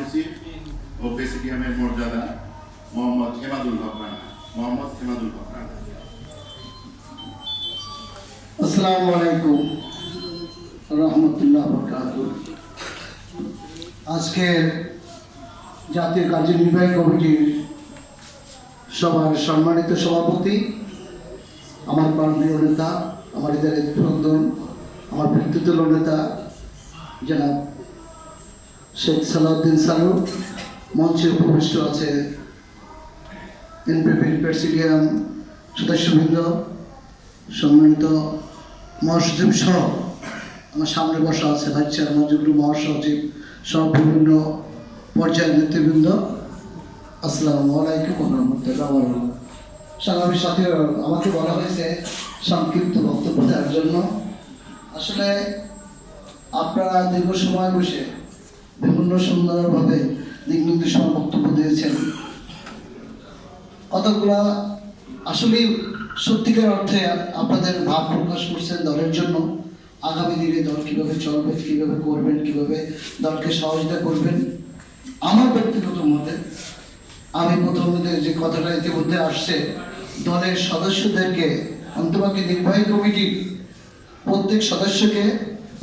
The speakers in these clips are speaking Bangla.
মহাসচিব ও প্রেসিডিয়ামের মর্যাদা মোহাম্মদ হেমাদুল হক রানা। আসসালামু আলাইকুম রহমতুল্লাহ বরকাতুহ। আজকের জাতীয় কার্যনির্বাহী কমিটির সবার সম্মানিত সভাপতি, আমার প্রাণপ্রিয় নেতা, আমার হৃদয়ের স্পন্দন, আমার বৃত্তিতুল্য নেতা জনাব শেখ সালাউদ্দিন সালু, মঞ্চে উপবিষ্ট আছে এনপিপির প্রেসিডিয়াম সদস্যবৃন্দ, সম্মানিত মহাসচিব সহ আমার সামনে বসা আছে ভাইস চেয়ারম্যান, যুগ্ম মহাসচিব সহ বিভিন্ন পর্যায়ের নেতৃবৃন্দ, আসসালামু আলাইকুম রহমতুল্লাহ। সাংবাদিক সাথে আমাকে বলা হয়েছে সংক্ষিপ্ত বক্তব্য দেওয়ার জন্য। আসলে আপনারা দীর্ঘ সময় বসে বিভিন্ন সুন্দরভাবে দিক নির্দেশনা বক্তব্য দিয়েছেন। কতগুলা আসলেই সত্যিকার অর্থে আপনাদের ভাব প্রকাশ করছেন দলের জন্য। আগামী দিনে দল কীভাবে চলবে, কীভাবে করবেন, কীভাবে দলকে সহযোগিতা করবেন। আমার ব্যক্তিগত মতে আমি প্রথমে যে কথাটা ইতিমধ্যে আসছে, দলের সদস্যদেরকে অন্তর্বাহী নির্বাহী কমিটির প্রত্যেক সদস্যকে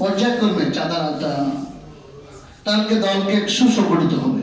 পর্যায়ক্রমে চাঁদা আনতে, তাহলে দলকে সুসংগঠিত হবে।